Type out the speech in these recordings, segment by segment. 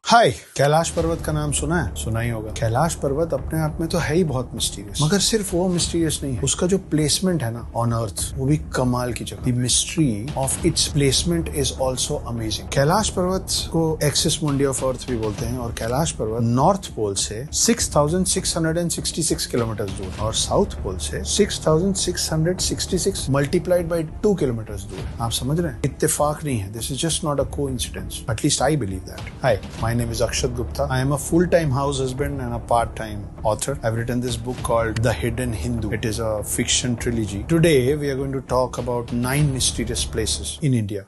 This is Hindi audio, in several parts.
हाय, कैलाश पर्वत का नाम सुना है? सुना ही होगा। कैलाश पर्वत अपने आप में तो है ही बहुत मिस्टीरियस, मगर सिर्फ वो मिस्टीरियस नहीं है, उसका जो प्लेसमेंट है ना ऑन अर्थ, वो भी कमाल की जगह। The mystery of its placement is also amazing. Kailash पर्वत को एक्सिस मुंडी ऑफ अर्थ भी बोलते हैं और कैलाश पर्वत नॉर्थ पोल से 6,666 किलोमीटर दूर और साउथ पोल से 6,666 मल्टीप्लाइड बाई 2 किलोमीटर दूर। आप समझ रहे हैं? इत्तेफाक नहीं है। This is just not a coincidence, at least I believe that. Hi, my name is Akshat Gupta. I am a full-time house husband and a part-time author. I've written this book called The Hidden Hindu. It is a fiction trilogy. Today we are going to talk about 9 mysterious places in India.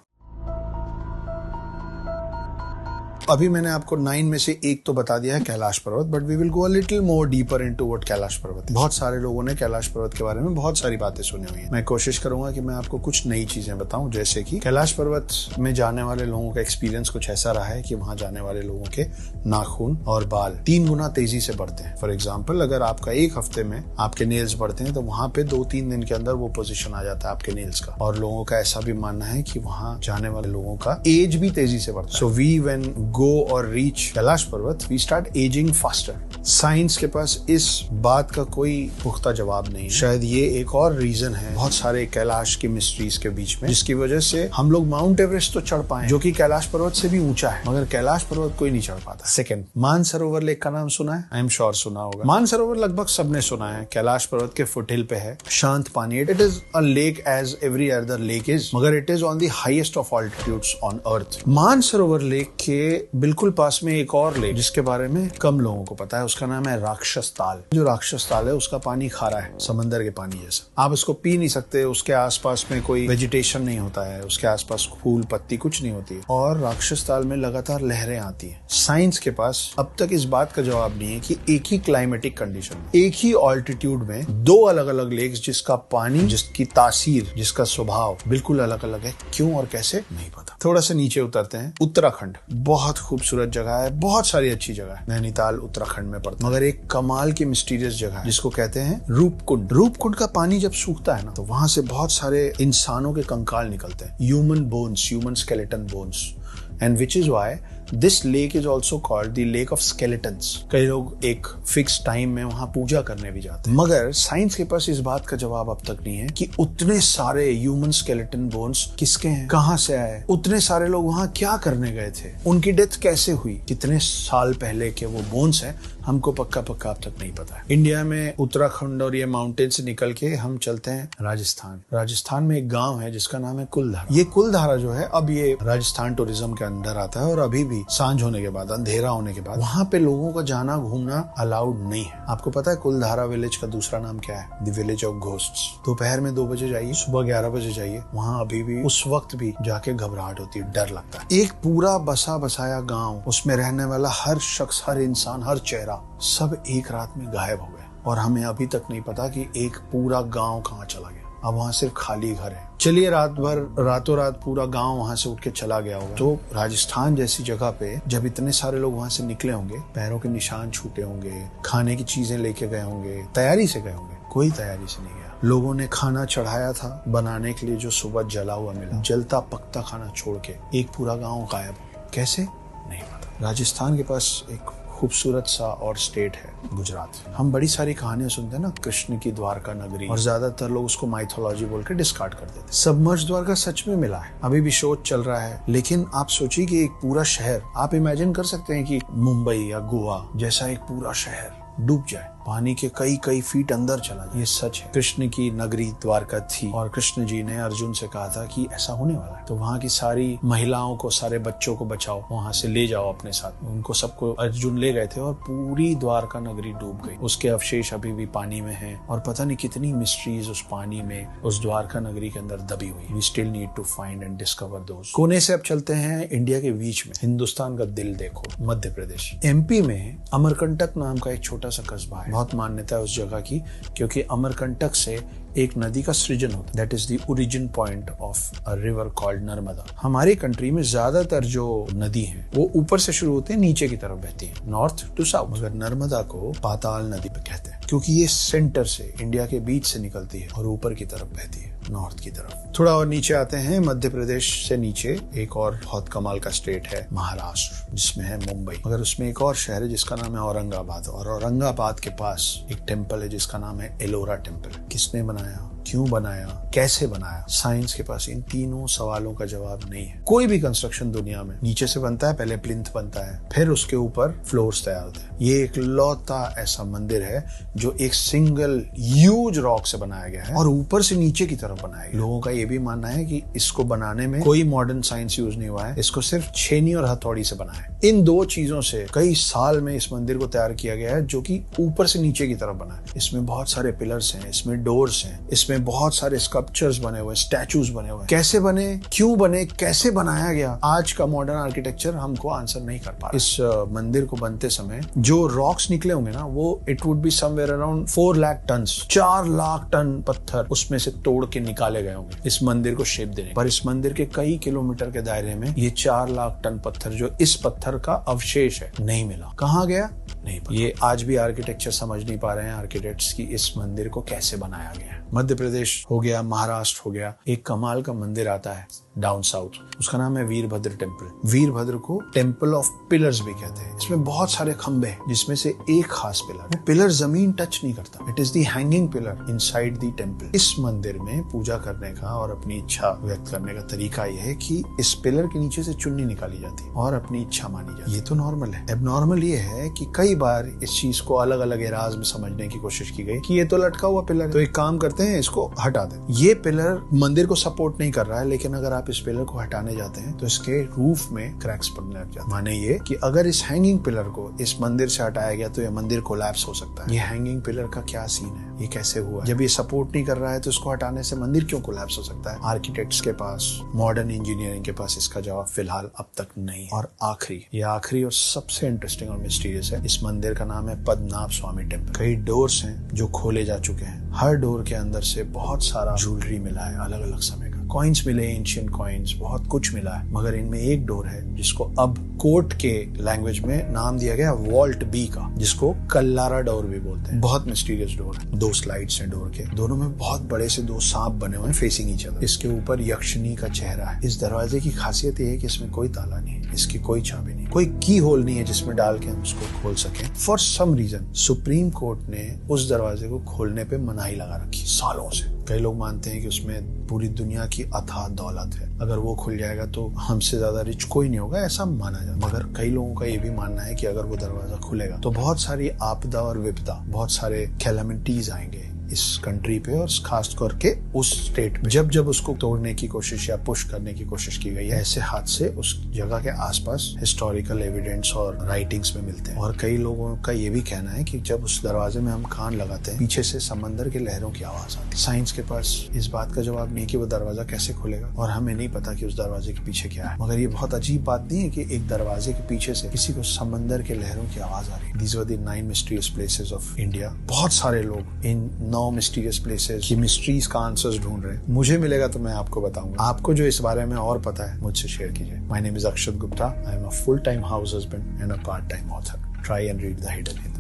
अभी मैंने आपको 9 में से एक तो बता दिया है, Kailash Parvat, but we will go a little more deeper into what Kailash Parvat है। बहुत सारे लोगों ने कैलाश पर्वत के बारे में बहुत सारी बातें सुनी हुई हैं। मैं कोशिश करूंगा कि मैं आपको कुछ नई चीजें बताऊं, जैसे कि कैलाश पर्वत में जाने वाले लोगों का एक्सपीरियंस कुछ ऐसा रहा है कि वहां जाने वाले लोगों के नाखून और बाल 3 गुना तेजी से बढ़ते हैं। फॉर एग्जाम्पल, अगर आपका एक हफ्ते में आपके नेल्स बढ़ते हैं तो वहां पे 2-3 दिन के अंदर वो पोजिशन आ जाता है आपके नेल्स का। और लोगों का ऐसा भी मानना है कि वहां जाने वाले लोगों का एज भी तेजी से बढ़ता है। सो वी व्हेन गो और reach Kailash Parvat, we start ageing faster. Science के पास इस बात का कोई पुख्ता जवाब नहीं। शायद ये एक और रीजन है बहुत सारे कैलाश की मिस्ट्रीज के बीच में, जिसकी वजह से हम लोग माउंट एवरेस्ट तो चढ़ पाए, जो कि कैलाश पर्वत से भी ऊंचा है, मगर कैलाश पर्वत कोई नहीं चढ़ पाता। सेकंड, मानसरोवर लेक का नाम सुना है? आई एम श्योर सुना होगा। मानसरोवर लगभग सबने सुना है। कैलाश पर्वत के फुटहिल पे है, शांत पानी। It is a lake as every other lake is, मगर it is on the highest of altitudes on earth. Mansarovar lake के बिल्कुल पास में एक और लेक जिसके बारे में कम लोगों को पता है, उसका नाम है राक्षस ताल। जो राक्षस ताल है उसका पानी खारा है, समंदर के पानी जैसा। आप इसको पी नहीं सकते, उसके आसपास में कोई वेजिटेशन नहीं होता है, उसके आसपास फूल पत्ती कुछ नहीं होती है, और राक्षस ताल में लगातार लहरें आती हैं। साइंस के पास अब तक इस बात का जवाब नहीं है कि एक ही क्लाइमेटिक कंडीशन में, एक ही ऑल्टीट्यूड में 2 अलग अलग लेक्स जिसका पानी, जिसकी तासीर, जिसका स्वभाव बिल्कुल अलग अलग है, क्यों और कैसे नहीं पता। थोड़ा सा नीचे उतरते हैं। उत्तराखंड बहुत खूबसूरत जगह है, बहुत सारी अच्छी जगह है। नैनीताल उत्तराखंड में पड़ता है, मगर एक कमाल की मिस्टीरियस जगह है जिसको कहते हैं रूपकुंड। रूपकुंड का पानी जब सूखता है ना, तो वहां से बहुत सारे इंसानों के कंकाल निकलते हैं, human bones, human skeleton bones, and which is why this lake is also called the lake of skeletons. कई लोग एक फिक्स टाइम में वहां पूजा करने भी जाते हैं, मगर साइंस के पास इस बात का जवाब अब तक नहीं है कि उतने सारे ह्यूमन स्केलेटन बोन्स किसके हैं, कहां से आए, उतने सारे लोग वहां क्या करने गए थे, उनकी डेथ कैसे हुई, कितने साल पहले के वो बोन्स हैं, हमको पक्का अब तक नहीं पता है। इंडिया में उत्तराखंड और ये माउंटेन से निकल के हम चलते हैं राजस्थान। राजस्थान में एक गांव है जिसका नाम है कुलधारा। ये कुलधारा जो है, अब ये राजस्थान टूरिज्म के अंदर आता है, और अभी भी सांझ होने के बाद, अंधेरा होने के बाद, वहां पे लोगों का जाना घूमना अलाउड नहीं है। आपको पता है कुलधारा विलेज का दूसरा नाम क्या है? The village of ghosts. दोपहर में 2 बजे जाइए, सुबह 11 बजे जाइए, वहां अभी भी उस वक्त भी जाके घबराहट होती है, डर लगता है। एक पूरा बसा बसाया गाँव, उसमें रहने वाला हर शख्स, हर इंसान, हर चेहरा, सब एक रात में गायब हो गए, और हमें अभी तक नहीं पता कि एक पूरा गांव कहाँ चला गया। अब वहां सिर्फ खाली घर है। चलिए, रातों रात पूरा गांव वहां से उठ के चला गया होगा, तो राजस्थान जैसी जगह पे जब इतने सारे लोग वहां से निकले होंगे, पैरों के निशान छूटे होंगे, खाने की चीजें लेके गए होंगे, तैयारी से गए होंगे। कोई तैयारी से नहीं गया। लोगों ने खाना चढ़ाया था बनाने के लिए, जो सुबह जला हुआ मिला, जलता पकता खाना छोड़ के एक पूरा गाँव गायब हो। कैसे? नहीं पता। राजस्थान के पास एक खूबसूरत सा और स्टेट है गुजरात। हम बड़ी सारी कहानियां सुनते हैं ना, कृष्ण की द्वारका नगरी, और ज्यादातर लोग उसको माइथोलॉजी बोल के डिस्कार्ड कर देते। सबमर्ज द्वारका सच में मिला है, अभी भी शोध चल रहा है। लेकिन आप सोचिए कि एक पूरा शहर, आप इमेजिन कर सकते हैं कि मुंबई या गोवा जैसा एक पूरा शहर डूब जाए, पानी के कई फीट अंदर चला जाए। ये सच है। कृष्ण की नगरी द्वारका थी, और कृष्ण जी ने अर्जुन से कहा था कि ऐसा होने वाला है, तो वहाँ की सारी महिलाओं को, सारे बच्चों को बचाओ, वहां से ले जाओ अपने साथ। उनको सबको अर्जुन ले गए थे, और पूरी द्वारका नगरी डूब गई। उसके अवशेष अभी भी पानी में हैं, और पता नहीं कितनी मिस्ट्रीज उस पानी में, उस द्वारका नगरी के अंदर दबी हुई। We still need to find and discover those. कोने से अब चलते हैं इंडिया के बीच में, हिंदुस्तान का दिल देखो, मध्य प्रदेश। एमपी में अमरकंटक नाम का एक छोटा सा कस्बा है। बहुत मान्यता है उस जगह की, क्योंकि अमरकंटक से एक नदी का सृजन होता है। That is the origin point of a river called Narmada. हमारी कंट्री में ज्यादातर जो नदी है वो ऊपर से शुरू होते हैं, नीचे की तरफ बहती है, नॉर्थ टू साउथ, मगर नर्मदा को पाताल नदी पे कहते हैं, क्योंकि ये सेंटर से, इंडिया के बीच से निकलती है और ऊपर की तरफ बहती है। नॉर्थ की तरफ। थोड़ा और नीचे आते हैं, मध्य प्रदेश से नीचे एक और बहुत कमाल का स्टेट है महाराष्ट्र, जिसमें है मुंबई, मगर उसमें एक और शहर है जिसका नाम है औरंगाबाद, और औरंगाबाद के पास एक टेम्पल है जिसका नाम है एलोरा टेम्पल। किसने बनाया, क्यों बनाया, कैसे बनाया, साइंस के पास इन तीनों सवालों का जवाब नहीं है। कोई भी कंस्ट्रक्शन दुनिया में नीचे से बनता है, पहले प्लिंथ बनता है, फिर उसके ऊपर फ्लोर्स तैयार होते हैं। ये एक लौता ऐसा मंदिर है जो एक सिंगल ह्यूज रॉक से बनाया गया है और ऊपर से नीचे की तरफ बनाया गया। लोगों का ये भी मानना है कि इसको बनाने में कोई मॉडर्न साइंस यूज नहीं हुआ है, इसको सिर्फ छेनी और हथौड़ी से बनाया है। इन दो चीजों से कई साल में इस मंदिर को तैयार किया गया है, जो कि ऊपर से नीचे की तरफ बना है। इसमें बहुत सारे पिलर्स हैं, इसमें डोर्स हैं, इसमें बहुत सारे स्कल्पचर्स बने हुए, स्टैचूज बने हुए। कैसे बने, क्यों बने, कैसे बनाया गया, आज का मॉडर्न आर्किटेक्चर हमको आंसर नहीं कर पा। इस मंदिर को बनते समय जो रॉक्स निकले होंगे ना, वो it would be somewhere around 4 lakh ton, 4 lakh ton पत्थर उसमें से तोड़ के निकाले गए होंगे इस मंदिर को शेप देने। पर इस मंदिर के कई किलोमीटर के दायरे में ये 4 लाख टन पत्थर, जो इस पत्थर का अवशेष है, नहीं मिला। कहाँ गया नहीं पता। ये आज भी आर्किटेक्चर समझ नहीं पा रहे हैं आर्किटेक्ट्स की इस मंदिर को कैसे बनाया गया है। मध्य प्रदेश हो गया, महाराष्ट्र हो गया, एक कमाल का मंदिर आता है डाउन साउथ, उसका नाम है वीरभद्र टेम्पल। वीरभद्र को टेम्पल ऑफ पिलर्स भी कहते हैं। इसमें बहुत सारे खंबे हैं, जिसमें से एक खास पिलर, वो पिलर जमीन टच नहीं करता, it is the hanging pillar inside the temple. इस मंदिर में पूजा करने का और अपनी इच्छा व्यक्त करने का तरीका यह है कि इस पिलर के नीचे से चुन्नी निकाली जाती है और अपनी इच्छा मानी जाती है। ये तो नॉर्मल है। एबनॉर्मल ये है कि कई बार इस चीज को अलग अलग एराज में समझने की कोशिश की गई कि ये तो लटका हुआ पिलर है, तो एक काम करते हैं, इसको हटा दें। ये पिलर मंदिर को सपोर्ट नहीं कर रहा है, लेकिन अगर आप इस पिलर को हटाने जाते हैं तो इसके रूफ में क्रैक्स पड़ने लग जाते हैं। माने ये कि अगर इस हैंगिंग पिलर को इस मंदिर से हटाया गया तो ये मंदिर कोलैप्स हो सकता है। ये हैंगिंग पिलर का क्या सीन है, ये कैसे हुआ? जब ये सपोर्ट नहीं कर रहा है तो इसको हटाने से मंदिर क्यों कोलैप्स हो सकता है? आर्किटेक्ट्स के पास, मॉडर्न इंजीनियरिंग के पास इसका जवाब फिलहाल अब तक नहीं। और आखिरी और सबसे इंटरेस्टिंग और मिस्टीरियस है, इस मंदिर का नाम है पद्मनाभ स्वामी टेम्पल। कई डोर्स हैं जो खोले जा चुके हैं, हर डोर के अंदर से बहुत सारा ज्वेलरी मिला है, अलग अलग समय का कॉइन्स मिले, एंशिएंट कॉइन्स, बहुत कुछ मिला है। मगर इनमें एक डोर है जिसको अब कोर्ट के लैंग्वेज में नाम दिया गया वॉल्ट बी का, जिसको कल्लारा डोर भी बोलते हैं। बहुत मिस्टीरियस डोर है। 2 स्लाइड्स हैं डोर के, दोनों में बहुत बड़े से 2 सांप बने हुए हैं फेसिंग ईच अदर। इसके ऊपर यक्षिणी का चेहरा है। इस दरवाजे की खासियत ये है कि इसमें कोई ताला नहीं है, इसकी कोई चाबी नहीं, कोई की होल नहीं है जिसमें डाल के हम उसको खोल सकें। For some reason supreme court ने उस दरवाजे को खोलने पे मनाही लगा रखी सालों से। कई लोग मानते हैं कि उसमें पूरी दुनिया की अथाह दौलत है, अगर वो खुल जाएगा तो हमसे ज्यादा रिच कोई नहीं होगा, ऐसा माना जाता है। मगर कई लोगों का ये भी मानना है कि अगर वो दरवाजा खुलेगा तो बहुत सारी आपदा और विपदा, बहुत सारे कैलामिटीज आएंगे इस कंट्री पे, और खास करके उस स्टेट में। जब जब उसको तोड़ने की कोशिश या पुश करने की कोशिश की गई है, ऐसे हादसे उस जगह के आसपास हिस्टोरिकल एविडेंस और राइटिंग्स में मिलते हैं। और कई लोगों का ये भी कहना है कि जब उस दरवाजे में हम कान लगाते हैं, पीछे से समंदर के लहरों की आवाज आती है। साइंस के पास इस बात का जवाब नहीं कि वो दरवाजा कैसे खुलेगा, और हमें नहीं पता कि उस दरवाजे के पीछे क्या है। मगर ये बहुत अजीब बात नहीं है कि एक दरवाजे के पीछे से किसी को समंदर के लहरों की आवाज आ रही है। These were the 9 mysterious places of India। बहुत सारे लोग इन 9 मिस्टीरियस प्लेसेस की मिस्ट्रीज का आंसर्स ढूंढ रहे हैं। मुझे मिलेगा तो मैं आपको बताऊंगा। आपको जो इस बारे में और पता है मुझसे शेयर कीजिए। My name is Akshat Gupta. I am a full time house husband and a part time author. Try and read the hidden.